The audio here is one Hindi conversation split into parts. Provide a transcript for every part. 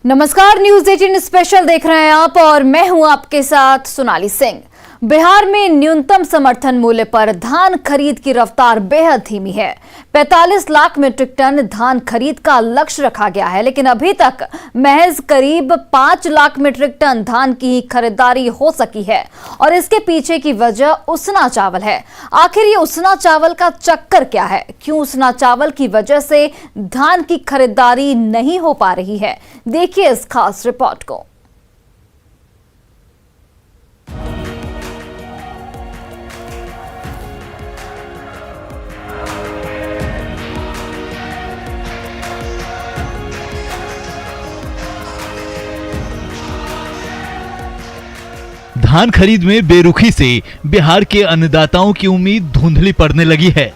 नमस्कार, न्यूज 18 स्पेशल देख रहे हैं आप और मैं हूं आपके साथ सोनाली सिंह। बिहार में न्यूनतम समर्थन मूल्य पर धान खरीद की रफ्तार बेहद धीमी है। 45 लाख मीट्रिक टन धान खरीद का लक्ष्य रखा गया है, लेकिन अभी तक महज करीब 5 लाख मीट्रिक टन धान की खरीदारी हो सकी है और इसके पीछे की वजह उसना चावल है। आखिर ये उसना चावल का चक्कर क्या है? क्यों उसना चावल की वजह से धान की खरीदारी नहीं हो पा रही है? देखिए इस खास रिपोर्ट को। धान खरीद में बेरुखी से बिहार के अन्नदाताओं की उम्मीद धुंधली पड़ने लगी है।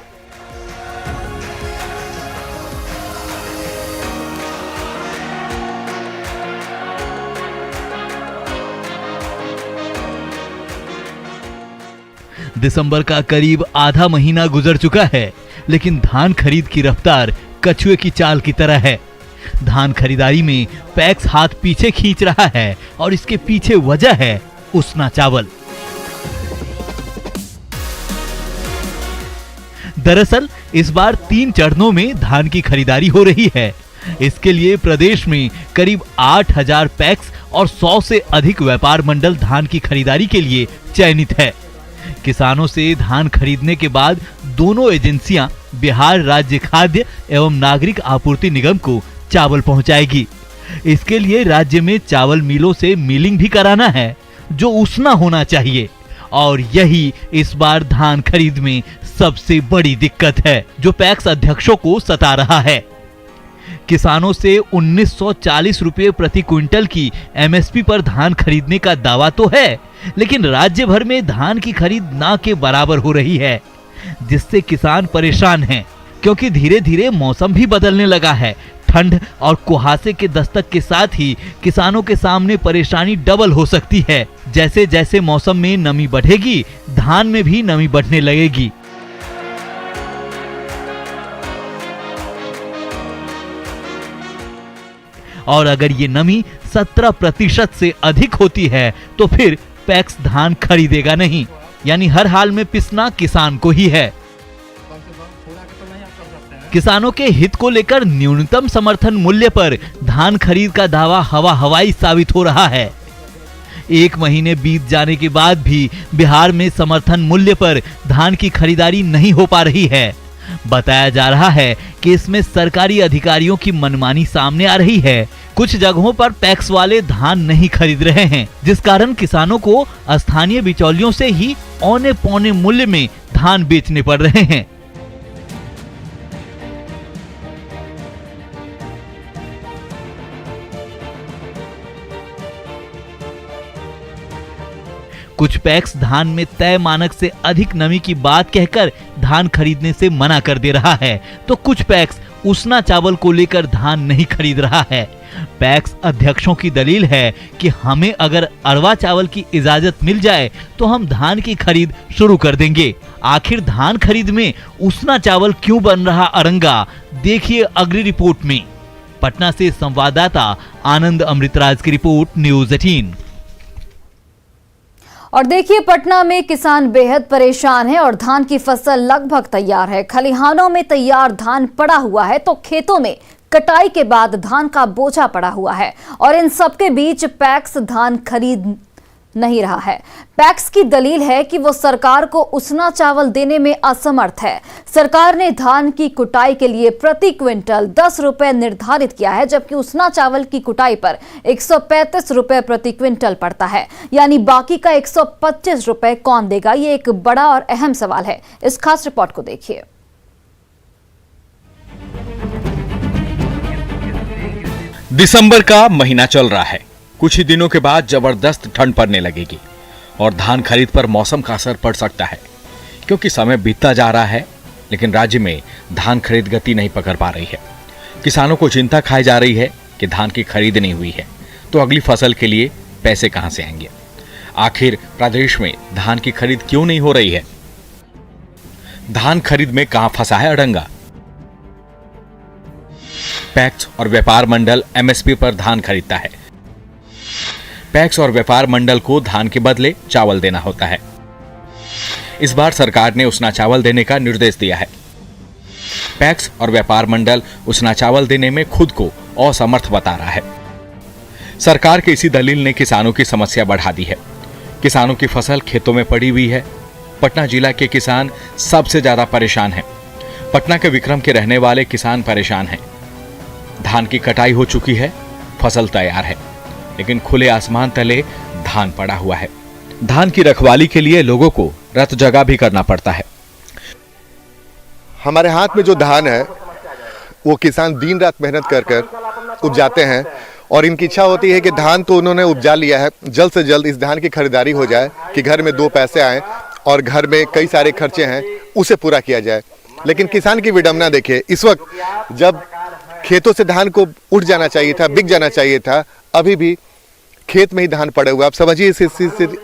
दिसंबर का करीब आधा महीना गुजर चुका है, लेकिन धान खरीद की रफ्तार कछुए की चाल की तरह है। धान खरीदारी में पैक्स हाथ पीछे खींच रहा है और इसके पीछे वजह है उसना चावल। दरअसल इस बार 3 चरणों में धान की खरीदारी हो रही है। इसके लिए प्रदेश में करीब 8000 पैक्स और 100 से अधिक व्यापार मंडल धान की खरीदारी के लिए चयनित है। किसानों से धान खरीदने के बाद दोनों एजेंसियां बिहार राज्य खाद्य एवं नागरिक आपूर्ति निगम को चावल पहुंचाएगी। इसके लिए राज्य में चावल मिलों से मिलिंग भी कराना है, जो उसना होना चाहिए। और यही इस बार धान खरीद में सबसे बड़ी दिक्कत है, जो पैक्स अध्यक्षों को सता रहा है। किसानों से 1940 रुपए प्रति क्विंटल की एमएसपी पर धान खरीदने का दावा तो है, लेकिन राज्य भर में धान की खरीद ना के बराबर हो रही है, जिससे किसान परेशान हैं। क्योंकि धीरे धीरे मौसम भी बदलने लगा है। ठंड और कुहासे के दस्तक के साथ ही किसानों के सामने परेशानी डबल हो सकती है। जैसे जैसे मौसम में नमी बढ़ेगी, धान में भी नमी बढ़ने लगेगी। और अगर ये नमी 17% से अधिक होती है तो फिर पैक्स धान खरीदेगा नहीं, यानी हर हाल में पिसना किसान को ही है। किसानों के हित को लेकर न्यूनतम समर्थन मूल्य पर धान खरीद का दावा हवा हवाई साबित हो रहा है। 1 महीने बीत जाने के बाद भी बिहार में समर्थन मूल्य पर धान की खरीदारी नहीं हो पा रही है। बताया जा रहा है कि इसमें सरकारी अधिकारियों की मनमानी सामने आ रही है। कुछ जगहों पर पैक्स वाले धान नहीं खरीद रहे हैं, जिस कारण किसानों को स्थानीय बिचौलियों से ही औने पौने मूल्य में धान बेचने पड़ रहे हैं। कुछ पैक्स धान में तय मानक से अधिक नमी की बात कहकर धान खरीदने से मना कर दे रहा है, तो कुछ पैक्स उसना चावल को लेकर धान नहीं खरीद रहा है। पैक्स अध्यक्षों की दलील है कि हमें अगर अरवा चावल की इजाजत मिल जाए तो हम धान की खरीद शुरू कर देंगे। आखिर धान खरीद में उसना चावल क्यों बन रहा अरंगा, देखिए अगली रिपोर्ट में। पटना से संवाददाता आनंद अमृतराज की रिपोर्ट, न्यूज 18। और देखिए, पटना में किसान बेहद परेशान है और धान की फसल लगभग तैयार है। खलिहानों में तैयार धान पड़ा हुआ है तो खेतों में कटाई के बाद धान का बोझा पड़ा हुआ है और इन सबके बीच पैक्स धान खरीद नहीं रहा है। पैक्स की दलील है कि वो सरकार को उसना चावल देने में असमर्थ है। सरकार ने धान की कुटाई के लिए प्रति क्विंटल 10 रुपए निर्धारित किया है, जबकि उसना चावल की कुटाई पर 135 रुपए प्रति क्विंटल पड़ता है, यानी बाकी का 125 रुपए कौन देगा? ये एक बड़ा और अहम सवाल है। इस खास रिपोर्ट को देखिए। दिसंबर का महीना चल रहा है। कुछ ही दिनों के बाद जबरदस्त ठंड पड़ने लगेगी और धान खरीद पर मौसम का असर पड़ सकता है, क्योंकि समय बीतता जा रहा है, लेकिन राज्य में धान खरीद गति नहीं पकड़ पा रही है। किसानों को चिंता खाई जा रही है कि धान की खरीद नहीं हुई है तो अगली फसल के लिए पैसे कहां से आएंगे। आखिर प्रदेश में धान की खरीद क्यों नहीं हो रही है? धान खरीद में कहां फंसा है अड़ंगा? पैक्स और व्यापार मंडल एमएसपी पर धान खरीदता है। पैक्स और व्यापार मंडल को धान के बदले चावल देना होता है। इस बार सरकार ने उसना चावल देने का निर्देश दिया है। पैक्स और व्यापार मंडल उसना चावल देने में खुद को असमर्थ बता रहा है। सरकार के इसी दलील ने किसानों की समस्या बढ़ा दी है। किसानों की फसल खेतों में पड़ी हुई है। पटना जिला के किसान सबसे ज्यादा परेशान हैं। पटना के विक्रम के रहने वाले किसान परेशान हैं। धान की कटाई हो चुकी है, फसल तैयार है, लेकिन खुले आसमान तले धान पड़ा हुआ है। धान की रखवाली के लिए लोगों को रत जगह भी करना पड़ता है। हमारे हाथ में जो धान है वो किसान दिन रात मेहनत कर कर उपजाते हैं और इनकी इच्छा होती है कि धान तो उन्होंने उपजा लिया है, जल्द से जल्द इस धान की खरीदारी हो जाए कि घर में 2 पैसे आए और घर में कई सारे खर्चे हैं उसे पूरा किया जाए। लेकिन किसान की विडंबना देखिए, इस वक्त जब खेतों से धान को उठ जाना चाहिए था, बिक जाना चाहिए था, अभी भी खेत में ही धान पड़े हुए। आप समझिए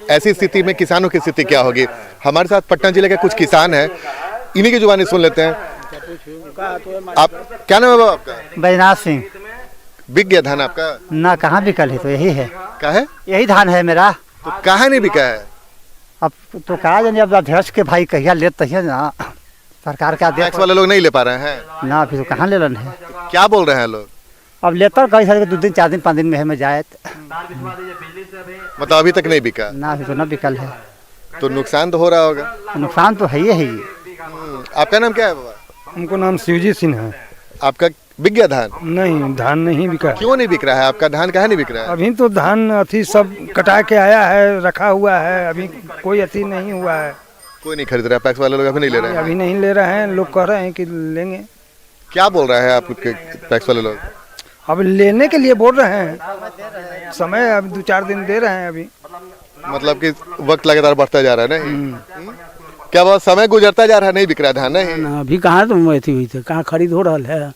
ऐसी स्थिति में किसानों की स्थिति क्या होगी। हमारे साथ पटना जिले के कुछ किसान हैं, इन्हीं की जुबानी सुन लेते हैं। आप क्या नाम है बाबा आपका? बैजनाथ सिंह। बिक गया धान आपका? ना, कहाँ बिकल है, तो यही है। क्या है? यही धान है मेरा। तो कहाँ नहीं बिका है? अब तो कहा जाने, अब अध्यक्ष के भाई कहिया लेते हैं ना, सरकार का टैक्स वाले लोग नहीं ले पा रहे हैं ना, फिर तो कहाँ ले लन है। क्या बोल रहे हैं लोग? अब लेता कई सारे 2 दिन 4 दिन 5 दिन में हमें जाए मतलब अभी तक नहीं बिका ना, फिर तो ना बिकल है, तो नुकसान तो हो रहा होगा। नुकसान तो है ही। आपका नाम क्या है बाबा? हमको नाम शिवजी सिंह है। आपका बिक गया धान? नहीं, धान नहीं बिका। क्यों नहीं बिक रहा है आपका धान? कहाँ नहीं बिक रहा है? अभी तो धान अथी सब कटा के आया है, रखा हुआ है, अभी कोई अथी नहीं हुआ है। कोई नहीं खरीद रहा है? पैक्स वाले लोग अभी नहीं ले रहे हैं? अभी नहीं ले रहे हैं, लोग कह रहे हैं कि लेंगे। क्या बोल रहे हैं आपके पैक्स वाले लोग? अब लेने के लिए बोल रहे हैं, समय अब 2-4 दिन दे रहे हैं अभी। मतलब कि वक्त लगातार बढ़ता जा रहा है नहीं? क्या बात, समय गुजरता जा रहा है, नहीं बिक रहा धान? नहीं, अभी कहाँ तुम अथी हुई थे, कहाँ खरीद हो रहा है।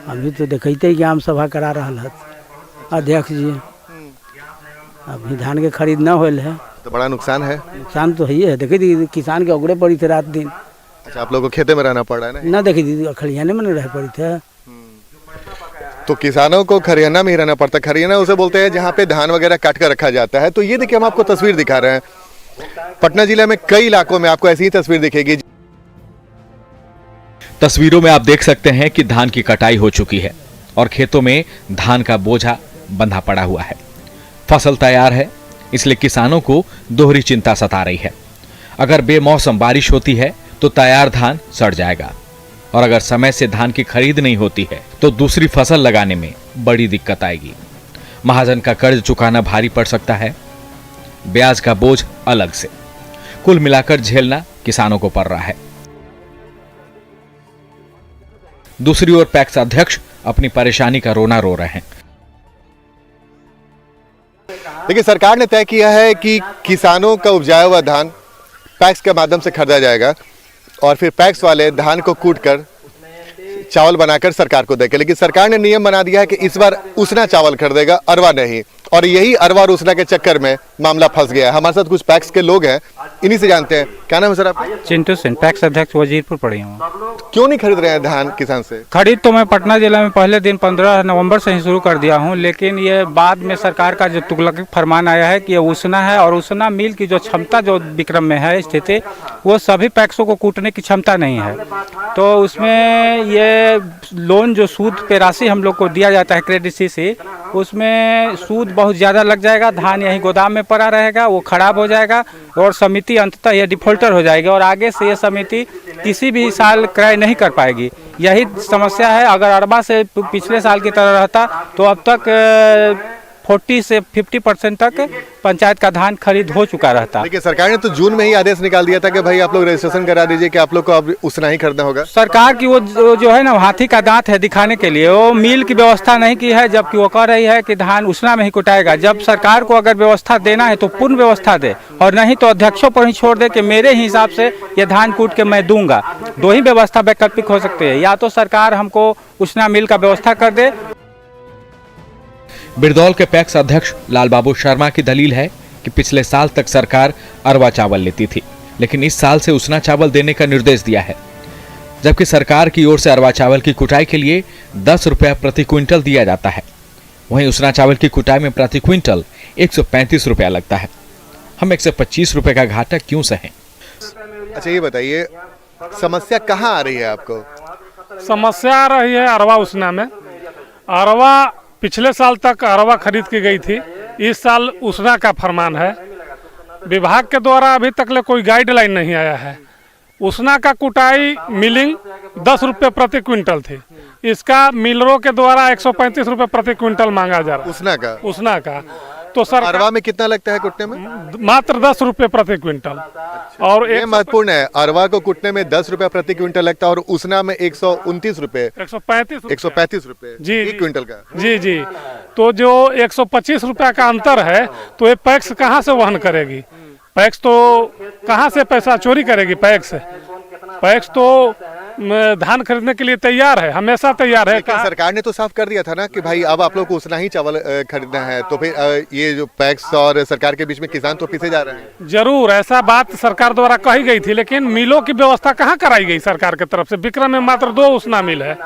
अभी तो देखते कि आम सभा करा रहा है अध्यक्ष जी। अभी धान के खरीद न होल है तो बड़ा नुकसान है। नुकसान तो है। देखी थी किसान के उगड़े पड़ी थे रात दिन। अच्छा, आप लोगों को खेते में रहना पड़ रहा है ना? देखी थी खलिहाने में नहीं रह पड़ी थे। तो किसानों को खरियाना में ही रहना पड़ता है। खरियाना उसे बोलते हैं जहाँ पे धान वगैरह काट कर रखा जाता है। तो ये देखिए, हम आपको तस्वीर दिखा रहे हैं। पटना जिले में कई इलाकों में आपको ऐसी ही तस्वीर दिखेगी। तस्वीरों में आप देख सकते हैं कि धान की कटाई हो चुकी है और खेतों में धान का बोझा बंधा पड़ा हुआ है। फसल तैयार है, इसलिए किसानों को दोहरी चिंता सता रही है। अगर बेमौसम बारिश होती है तो तैयार धान सड़ जाएगा, और अगर समय से धान की खरीद नहीं होती है तो दूसरी फसल लगाने में बड़ी दिक्कत आएगी। महाजन का कर्ज चुकाना भारी पड़ सकता है, ब्याज का बोझ अलग से। कुल मिलाकर झेलना किसानों को पड़ रहा है। दूसरी ओर पैक्स अध्यक्ष अपनी परेशानी का रोना रो रहे हैं। देखिए, सरकार ने तय किया है कि किसानों का उपजाया हुआ धान पैक्स के माध्यम से खरीदा जाएगा और फिर पैक्स वाले धान को कूटकर चावल बनाकर सरकार को देंगे। लेकिन सरकार ने नियम बना दिया है कि इस बार उसना चावल खरीदेगा, अरवा नहीं। और यही अरवा और उसना के चक्कर में मामला फंस गया है। हमारे साथ कुछ पैक्स के लोग हैं, इन्हीं से जानते हैं। क्या नाम है सर आपका? चिंटू सिंह, पैक्स अध्यक्ष वजीरपुर पड़ी हूँ। क्यों नहीं खरीद रहे हैं धान किसान से? खरीद तो मैं पटना जिला में पहले दिन 15 नवंबर से ही शुरू कर दिया हूँ, लेकिन ये बाद में सरकार का जो तुगलकी फरमान आया है कि ये उसना है और उसना मिल की जो क्षमता जो विक्रम में है स्थिति, वो सभी पैक्सों को कूटने की क्षमता नहीं है। तो उसमें ये लोन जो सूद पे राशि हम लोग को दिया जाता है क्रेडिट से, उसमें सूद बहुत ज़्यादा लग जाएगा। धान यहीं गोदाम में पड़ा रहेगा, वो खराब हो जाएगा और समिति अंततः ये डिफॉल्टर हो जाएगी और आगे से ये समिति किसी भी साल क्रय नहीं कर पाएगी। यही समस्या है। अगर अरबा से पिछले साल की तरह रहता तो अब तक 40 से 50% तक पंचायत का धान खरीद हो चुका रहता। देखिए, सरकार ने तो जून में ही आदेश निकाल दिया था कि भाई आप लोग रजिस्ट्रेशन करा दीजिए कि आप लोग को अब उसना ही खरीदना होगा। सरकार की वो जो है ना, हाथी का दांत है दिखाने के लिए, वो मिल की व्यवस्था नहीं की है, जबकि वो कह रही है कि धान उसना में ही कुटाएगा। जब सरकार को अगर व्यवस्था देना है तो पूर्ण व्यवस्था दे, और नहीं तो अध्यक्षों पर ही छोड़ दे कि मेरे हिसाब से ये धान कूट के मैं दूंगा। 2 ही व्यवस्था वैकल्पिक हो सकती है, या तो सरकार हमको उसना मिल का व्यवस्था कर दे। बिरदौल के पैक्स अध्यक्ष लाल बाबू शर्मा की दलील है कि पिछले साल तक सरकार अरवा चावल लेती थी, लेकिन इस साल से उसना चावल देने का निर्देश दिया है। जबकि सरकार की ओर से अरवा चावल की कुटाई के लिए 10 रुपया प्रति क्विंटल दिया जाता है। वहीं उसना चावल की कुटाई में प्रति क्विंटल 135 रुपया लगता है। हम 125 रुपए का घाटा क्यों सहें? अच्छा ये बताइए, समस्या कहाँ आ रही है आपको? समस्या आ रही है अरवा उसना में। अरवा पिछले साल तक अरवा खरीद की गई थी, इस साल उसना का फरमान है। विभाग के द्वारा अभी तक ले कोई गाइडलाइन नहीं आया है। उसना का कुटाई मिलिंग 10 रुपये प्रति क्विंटल थी, इसका मिलरों के द्वारा 135 रुपये प्रति क्विंटल मांगा जा रहा है। उसना का तो सर अरवा में कितना लगता है कुटने में? मात्र 10 रुपये प्रति क्विंटल। और ये महत्वपूर्ण है, अरवा को कुटने में 10 रुपया प्रति क्विंटल लगता है और उसना में 129 रुपए 135 रुपए जी एक क्विंटल का। जी तो जो 125 रुपया का अंतर है, तो ये पैक्स कहाँ से वहन करेगी? पैक्स तो कहाँ से पैसा चोरी करेगी? पैक्स तो धान खरीदने के लिए तैयार है, हमेशा तैयार है। सरकार ने तो साफ कर दिया था ना कि भाई अब आप लोग को उतना ही चावल खरीदना है, तो फिर ये जो पैक्स और सरकार के बीच में किसान तो पीछे जा रहे हैं। जरूर ऐसा बात सरकार द्वारा कही गई थी, लेकिन मिलों की व्यवस्था कहाँ कराई गई सरकार की तरफ से? विक्रम में मात्र 2 उसना मिल है।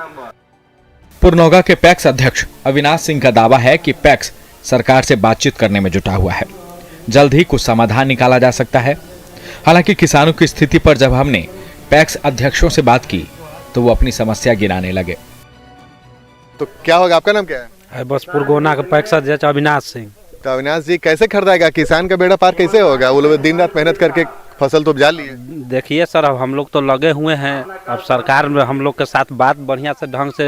पुरनौगा के पैक्स अध्यक्ष अविनाश सिंह का दावा है कि पैक्स सरकार से बातचीत करने में जुटा हुआ है, जल्द ही कुछ समाधान निकाला जा सकता है। हालांकि किसानों की स्थिति पर जब हमने पैक्स अध्यक्षों से बात की तो वो अपनी समस्या गिनाने लगे। तो क्या होगा? आपका नाम क्या है? बस पुरगोना का पैक्स अध्यक्ष अविनाश सिंह। तो अविनाश जी, कैसे खरीदेगा? किसान का बेड़ा पार कैसे होगा? वो लोग दिन रात मेहनत करके फसल तो उपजा लिए। देखिए सर, अब हम लोग तो लगे हुए हैं, अब सरकार में हम लोग के साथ बात बढ़िया से ढंग से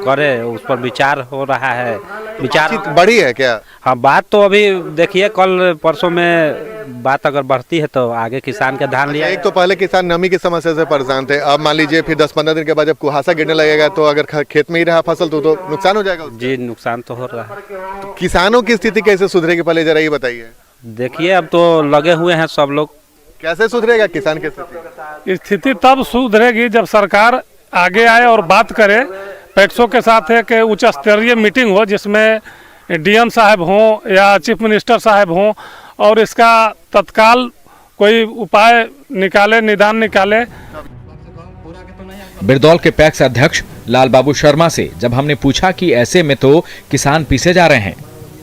करे, उस पर विचार हो रहा है। विचार बढ़ी है क्या? हाँ, बात तो अभी देखिए कल परसों में बात अगर बढ़ती है तो आगे किसान के धान लिया। एक तो पहले किसान नमी की समस्या से परेशान थे, अब मान लीजिए फिर 10-15 दिन के बाद जब कुहासा गिरने लगेगा तो अगर खेत में ही रहा फसल तो नुकसान हो जाएगा। जी, नुकसान तो हो रहा है। तो किसानों की स्थिति कैसे सुधरेगी, पहले जरा ये बताइए। देखिए अब तो लगे हुए हैं सब लोग। कैसे सुधरेगा किसान की स्थिति? स्थिति तब सुधरेगी जब सरकार आगे आए और बात करे। पैक्सों के साथ एक उच्च स्तरीय मीटिंग हो, जिसमें डीएम साहब हों या चीफ मिनिस्टर साहब हों, और इसका तत्काल कोई उपाय निकाले, निदान निकाले। बिरदौल के पैक्स अध्यक्ष लाल बाबू शर्मा से जब हमने पूछा कि ऐसे में तो किसान पीछे जा रहे हैं,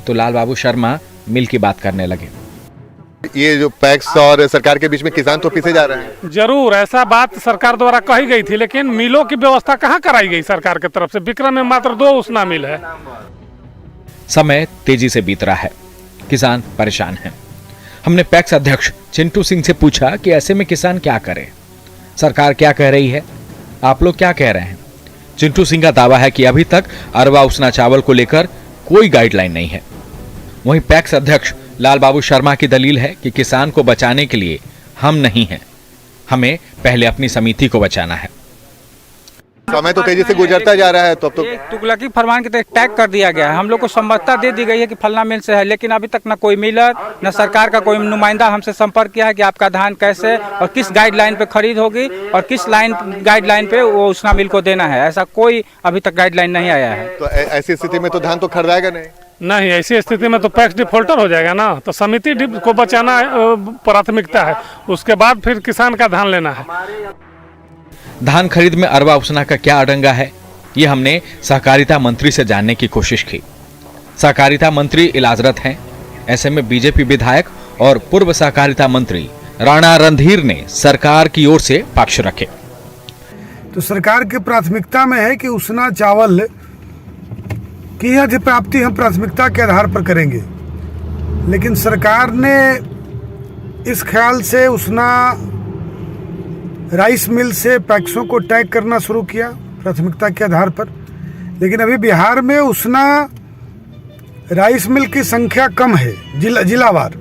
तो लाल बाबू शर्मा मिल की बात करने लगे। ये जो पैक्स और सरकार के बीच में किसान तो पीछे जा रहे हैं। जरूर ऐसा बात सरकार द्वारा कही गई थी, लेकिन मिलों की व्यवस्था कहाँ कराई गई सरकार की तरफ से? विक्रम में मात्र 2 उसना मिल है। समय तेजी से बीत रहा है, किसान परेशान हैं। हमने पैक्स अध्यक्ष चिंटू सिंह से पूछा कि ऐसे में किसान क्या करे, सरकार क्या कह रही है, आप लोग क्या कह रहे हैं। चिंटू सिंह का दावा है कि अभी तक अरवा उसना चावल को लेकर कोई गाइडलाइन नहीं है। वहीं पैक्स अध्यक्ष लाल बाबू शर्मा की दलील है कि किसान को बचाने के लिए हम नहीं हैं, हमें पहले अपनी समिति को बचाना है। समय तो तेजी से गुजरता जा रहा है, तो अब तो तुगलकी फरमान के तहत टैग कर दिया गया है। हम लोग को समझता दे दी गई है कि फलना मिल से है, लेकिन अभी तक न कोई मिलर न सरकार का कोई नुमाइंदा हमसे संपर्क किया है कि आपका धान कैसे और किस गाइडलाइन पे खरीद होगी और किस गाइडलाइन पे वो उसना मिल को देना है। ऐसा कोई अभी तक गाइडलाइन नहीं आया है। तो ऐसी स्थिति में तो धान तो खरीदाएगा नहीं, ऐसी स्थिति में तो पैक्स डिफॉल्टर हो जाएगा ना। तो समिति को बचाना प्राथमिकता है, उसके बाद फिर किसान का धान लेना है। धान खरीद में अरवा उसना का क्या अड़ंगा है, ये हमने सहकारिता मंत्री से जानने की कोशिश की। सहकारिता मंत्री इलाजरत हैं, ऐसे में बीजेपी विधायक और पूर्व सहकारिता मंत्री राणा रणधीर ने सरकार की ओर से पक्ष रखे। तो सरकार की प्राथमिकता में है कि उसना चावल की अधिप्राप्ति हम प्राथमिकता के आधार पर करेंगे, लेकिन सरकार ने इस ख्याल से उसना राइस मिल से पैक्सों को टैग करना शुरू किया प्राथमिकता के आधार पर। लेकिन अभी बिहार में उसना राइस मिल की संख्या कम है जिलावार।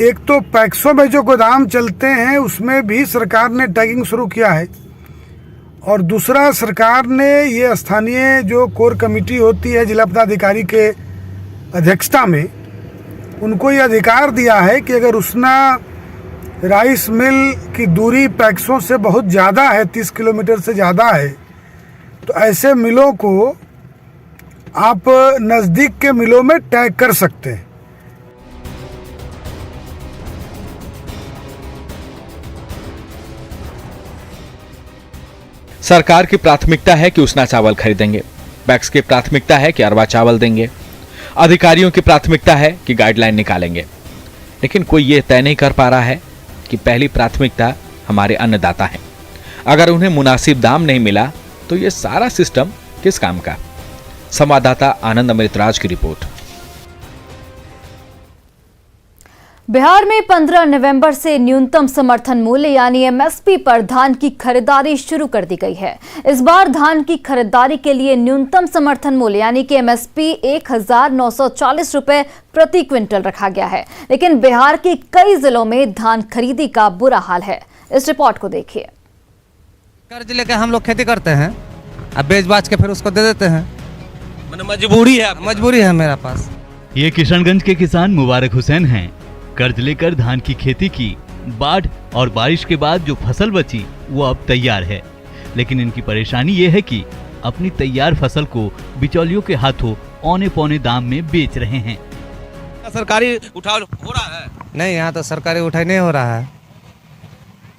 एक तो पैक्सों में जो गोदाम चलते हैं उसमें भी सरकार ने टैगिंग शुरू किया है, और दूसरा सरकार ने ये स्थानीय जो कोर कमेटी होती है जिला पदाधिकारी के अध्यक्षता में, उनको ये अधिकार दिया है कि अगर उसना राइस मिल की दूरी पैक्सों से बहुत ज़्यादा है, 30 किलोमीटर से ज़्यादा है, तो ऐसे मिलों को आप नज़दीक के मिलों में टैग कर सकते हैं। सरकार की प्राथमिकता है कि उसना चावल खरीदेंगे, पैक्स की प्राथमिकता है कि अरवा चावल देंगे, अधिकारियों की प्राथमिकता है कि गाइडलाइन निकालेंगे, लेकिन कोई ये तय नहीं कर पा रहा है कि पहली प्राथमिकता हमारे अन्नदाता हैं। अगर उन्हें मुनासिब दाम नहीं मिला तो ये सारा सिस्टम किस काम का। संवाददाता आनंद अमृतराज की रिपोर्ट। बिहार में 15 नवंबर से न्यूनतम समर्थन मूल्य यानी एमएसपी पर धान की खरीदारी शुरू कर दी गई है। इस बार धान की खरीदारी के लिए न्यूनतम समर्थन मूल्य यानी कि एमएसपी 1940 रुपए प्रति क्विंटल रखा गया है, लेकिन बिहार के कई जिलों में धान खरीदी का बुरा हाल है। इस रिपोर्ट को देखिए। कर्ज लेके हम लोग खेती करते हैं, अब बेच बाच के फिर उसको दे देते हैं। मजबूरी है मेरा पास। ये किशनगंज के किसान मुबारक हुसैन हैं। कर्ज लेकर धान की खेती की, बाढ़ और बारिश के बाद जो फसल बची वो अब तैयार है, लेकिन इनकी परेशानी ये है कि अपनी तैयार फसल को बिचौलियों के हाथों औने पौने दाम में बेच रहे हैं। सरकारी उठाव हो रहा है? नहीं, यहाँ तो सरकारी उठाव नहीं हो रहा है।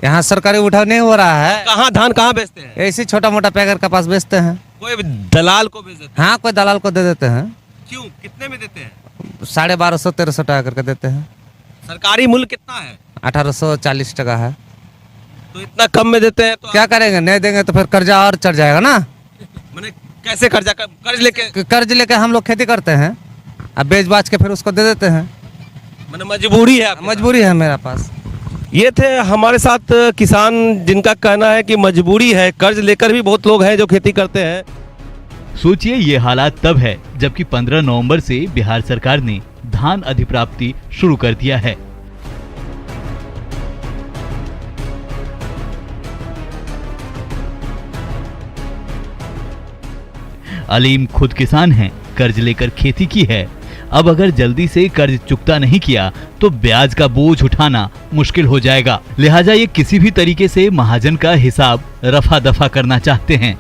यहाँ सरकारी उठाव नहीं हो रहा है। कहाँ धान कहाँ बेचते हैं? ऐसी छोटा मोटा पैकर के पास बेचते हैं। कोई दलाल को बेच देते हैं? हाँ, कोई दलाल को दे देते हैं। क्यों, कितने में देते हैं? 1250-1300 टका करके देते हैं। सरकारी मूल्य कितना है? 1840 टका है। तो इतना कम में देते हैं तो क्या करेंगे? नहीं देंगे तो फिर कर्जा और चढ़ जाएगा ना। मैंने कैसे कर्ज लेके हम लोग खेती करते हैं, अब बेच बाच के फिर उसको दे देते हैं। मैंने मजबूरी है मेरा पास। ये थे हमारे साथ किसान जिनका कहना है कि मजबूरी है, कर्ज लेकर भी बहुत लोग हैं जो खेती करते हैं। सोचिए ये हालात तब है जबकि 15 नवंबर से बिहार सरकार ने धान अधिप्राप्ति शुरू कर दिया है। अलीम खुद किसान हैं, कर्ज लेकर खेती की है। अब अगर जल्दी से कर्ज चुकता नहीं किया तो ब्याज का बोझ उठाना मुश्किल हो जाएगा। लिहाजा ये किसी भी तरीके से महाजन का हिसाब रफा दफा करना चाहते हैं।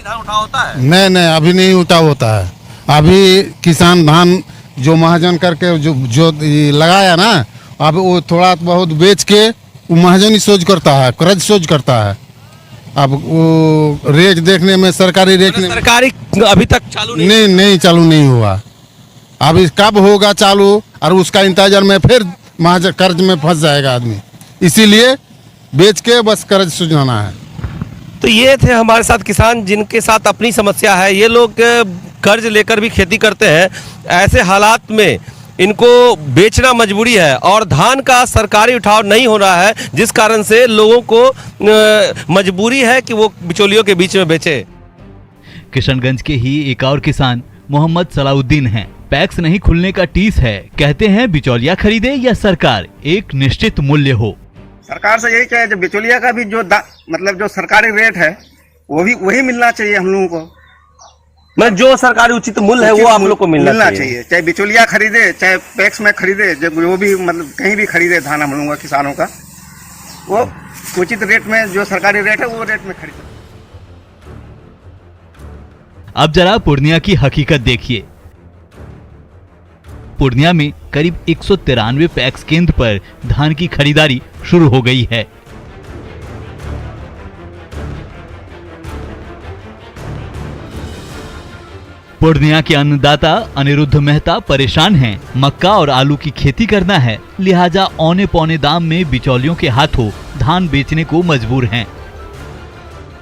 धान उठाव होता है? नहीं, अभी नहीं उठाव होता है। अभी किसान धान जो महाजन करके जो लगाया ना, अब वो थोड़ा बहुत बेच के वो महाजन ही सोच करता है, कर्ज सोच करता है। अब वो रेट देखने में सरकारी अभी तक चालू नहीं चालू नहीं हुआ। अब कब होगा चालू और उसका इंतजार में फिर महाजन कर्ज में फंस जाएगा आदमी, इसीलिए बेच के बस कर्ज सुझाना है। तो ये थे हमारे साथ किसान जिनके साथ अपनी समस्या है। ये लोग कर्ज लेकर भी खेती करते हैं। ऐसे हालात में इनको बेचना मजबूरी है और धान का सरकारी उठाव नहीं हो रहा है, जिस कारण से लोगों को मजबूरी है कि वो बिचौलियों के बीच में बेचे। किशनगंज के ही एक और किसान मोहम्मद सलाउद्दीन हैं। पैक्स नहीं खुलने का टीस है, कहते हैं बिचौलिया खरीदे या सरकार एक निश्चित मूल्य हो। सरकार से यही चाहिए, जो बिचौलिया का भी जो मतलब जो सरकारी रेट है वो भी वही मिलना चाहिए हम लोगों को। मतलब जो सरकारी उचित मूल्य है वो आप लोग को मिलना चाहिए। चाहे बिचौलिया खरीदे चाहे पैक्स में खरीदे, जो भी मतलब कहीं भी खरीदे धान हम लोगों का किसानों का, वो उचित रेट में जो सरकारी रेट है वो रेट में खरीदे। अब जरा पूर्णिया की हकीकत देखिए। पूर्णिया में करीब 193 पैक्स केंद्र पर धान की खरीदारी शुरू हो गई है। पूर्णिया के अन्नदाता अनिरुद्ध मेहता परेशान हैं। मक्का और आलू की खेती करना है, लिहाजा औने पौने दाम में बिचौलियों के हाथों धान बेचने को मजबूर हैं।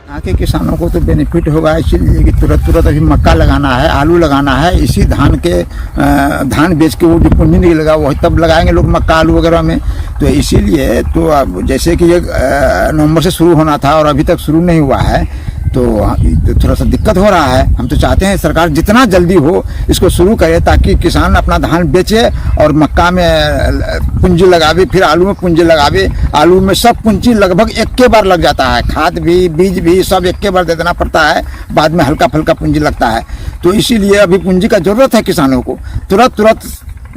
यहाँ के किसानों को तो बेनिफिट होगा इसीलिए कि तुरंत अभी मक्का लगाना है, आलू लगाना है, इसी धान बेच के वो जो पूंजी नहीं लगा वही तब लगाएंगे लोग मक्का आलू वगैरह में। तो इसीलिए तो अब जैसे कि ये नवंबर से शुरू होना था और अभी तक शुरू नहीं हुआ है, तो थोड़ा सा दिक्कत हो रहा है। हम तो चाहते हैं सरकार जितना जल्दी हो इसको शुरू करे ताकि किसान अपना धान बेचे और मक्का में पूंजी लगावे, फिर आलू में पूंजी लगावे। आलू में सब पूंजी लगभग एक के बार लग जाता है, खाद भी बीज भी सब एक के बार दे देना पड़ता है, बाद में हल्का फुल्का पूंजी लगता है। तो इसीलिए अभी पूंजी का जरूरत है किसानों को। तुरंत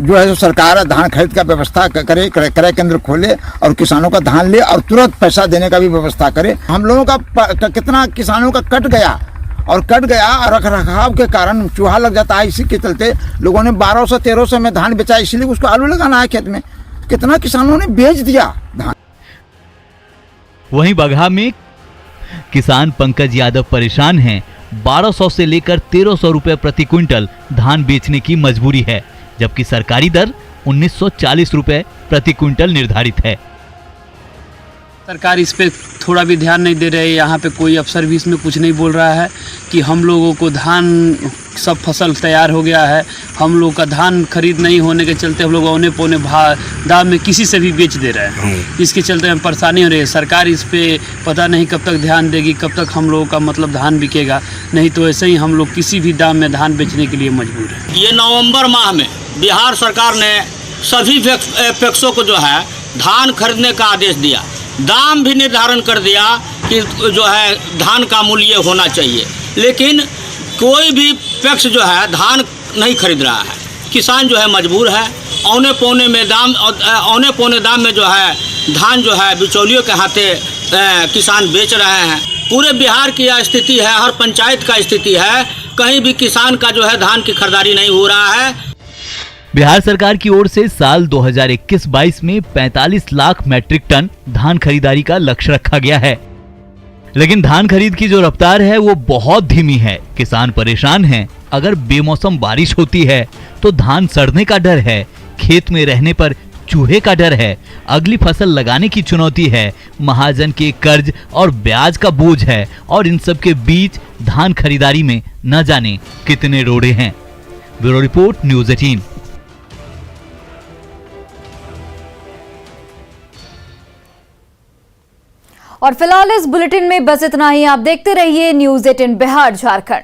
जो है सरकार धान खरीद का व्यवस्था करे, क्रय केंद्र खोले और किसानों का धान ले और तुरंत पैसा देने का भी व्यवस्था करे। हम लोगों का कितना किसानों का कट गया और रख रखाव के कारण चूहा लग जाता है। इसी के चलते लोगों ने 1200-1300 में धान बेचा, इसीलिए उसको आलू लगाना है खेत में। कितना किसानों ने बेच दिया धान। वहीं बगहा में किसान पंकज यादव परेशान हैं। 1200 से लेकर 1300 रुपए प्रति क्विंटल धान बेचने की मजबूरी है, जबकि सरकारी दर 1940 रुपए प्रति क्विंटल निर्धारित है। सरकार इस पे थोड़ा भी ध्यान नहीं दे रहे हैं। यहाँ पे कोई अफसर भी इसमें कुछ नहीं बोल रहा है कि हम लोगों को धान सब फसल तैयार हो गया है, हम लोग का धान खरीद नहीं होने के चलते हम लोग औने पौने दाम में किसी से भी बेच दे रहे हैं। इसके चलते हमें परेशानी हो रही है। सरकार इस पे पता नहीं कब तक ध्यान देगी, कब तक हम लोगों का मतलब धान बिकेगा, नहीं तो ऐसे ही हम लोग किसी भी दाम में धान बेचने के लिए मजबूर हैं। ये नवंबर माह में बिहार सरकार ने सभी पैक्सों को जो है धान खरीदने का आदेश दिया, दाम भी निर्धारण कर दिया कि जो है धान का मूल्य होना चाहिए, लेकिन कोई भी पैक्स जो है धान नहीं खरीद रहा है। किसान जो है मजबूर है। औने पौने दाम में जो है धान जो है बिचौलियों के हाथे किसान बेच रहे हैं। पूरे बिहार की यह स्थिति है, हर पंचायत का स्थिति है, कहीं भी किसान का जो है धान की खरीदारी नहीं हो रहा है। बिहार सरकार की ओर से साल 2021-22 में 45 लाख मैट्रिक टन धान खरीदारी का लक्ष्य रखा गया है, लेकिन धान खरीद की जो रफ्तार है वो बहुत धीमी है। किसान परेशान हैं। अगर बेमौसम बारिश होती है तो धान सड़ने का डर है, खेत में रहने पर चूहे का डर है, अगली फसल लगाने की चुनौती है, महाजन के कर्ज और ब्याज का बोझ है, और इन सब के बीच धान खरीदारी में न जाने कितने रोड़े हैं। Bureau report, news 18। और फिलहाल इस बुलेटिन में बस इतना ही। आप देखते रहिए न्यूज़ 18 बिहार झारखंड।